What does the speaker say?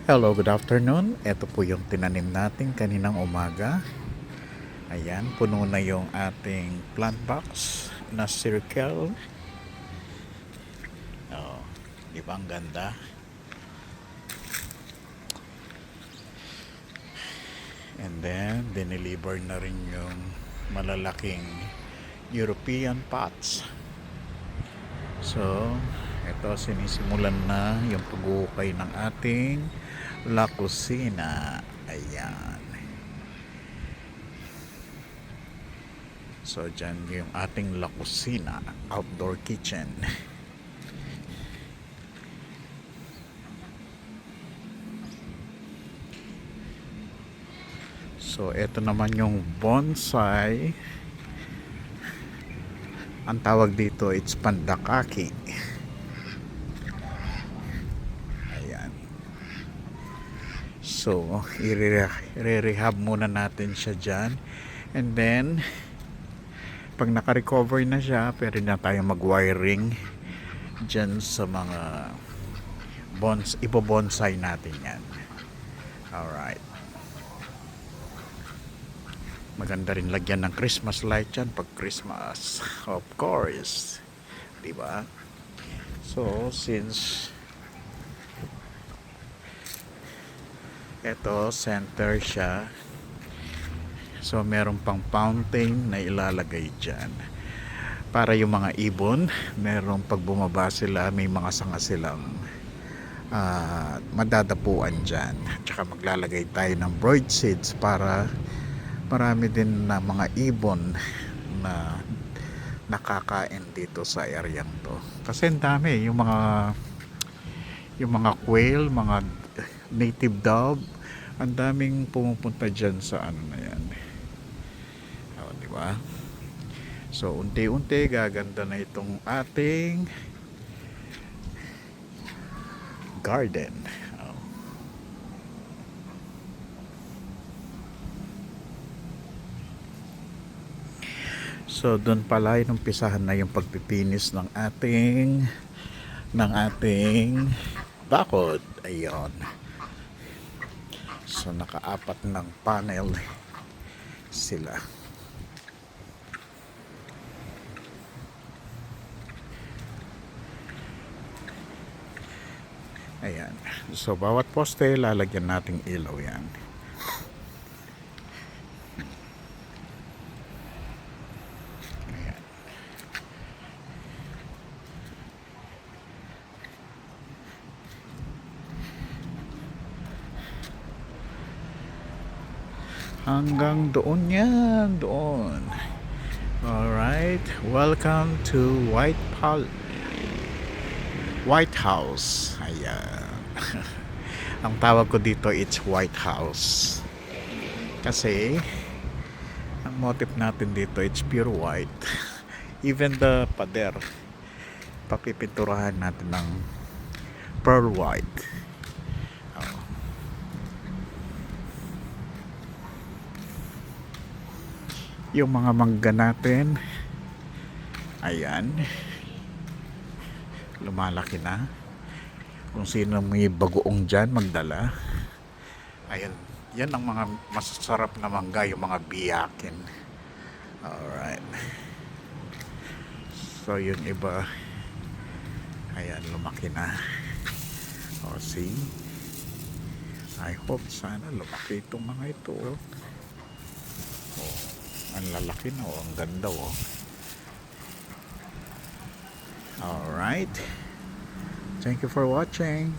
Hello, good afternoon. Ito po yung tinanim natin kaninang umaga. Ayan, puno na yung ating plant box na circle. Oh, di ba ang ganda? And then, dineliver na rin yung malalaking European pots. So, ito sinisimulan na yung pag-uukay ng ating La Cocina. Ayan. So, dyan yung ating La Cocina, outdoor kitchen. So, ito naman yung bonsai. Ang tawag dito, it's pandakaki. Ayan. So, i-rehab muna natin siya dyan. And then, pag naka-recover na siya, pwede na tayo mag-wiring dyan sa mga ipo-bonsai natin yan. Alright. Maganda rin lagyan ng Christmas light yan pag Christmas. Of course. Diba? So, since ito, center siya. So, meron pang fountain na ilalagay dyan. Para yung mga ibon, meron pag bumaba sila, may mga sanga silang madadapuan dyan. Tsaka maglalagay tayo ng brood seeds para marami din na mga ibon na nakakain dito sa areang to. Kasi ang dami, yung mga quail, mga native dove, ang daming pumupunta dyan sa ano na yan. O, diba? So, unti-unti gaganda na itong ating garden. So, doon pala inumpisahan na yung pagpipinis ng ating bakod. Ayun. So, nakaapat ng panel sila. Ayan. So, bawat poste, lalagyan nating ilaw yan. Ayan. Hanggang doon yan. Doon. Alright. Welcome to White House. Ayan. Ang tawag ko dito, it's White House. Kasi, ang motif natin dito, it's pure white. Even the pader, papipinturahan natin ng pearl white. Oh. Yung mga mangga natin, ayan, lumalaki na. Kung sino may bagoong dyan, magdala. Ayan, yan ang mga masasarap na mangga, yung mga biyakin. Alright. So, yung iba, ayan, lumaki na. O, see? I hope sana lumaki itong mga ito. O, ang lalaki na, ang ganda, o. Alright. Thank you for watching.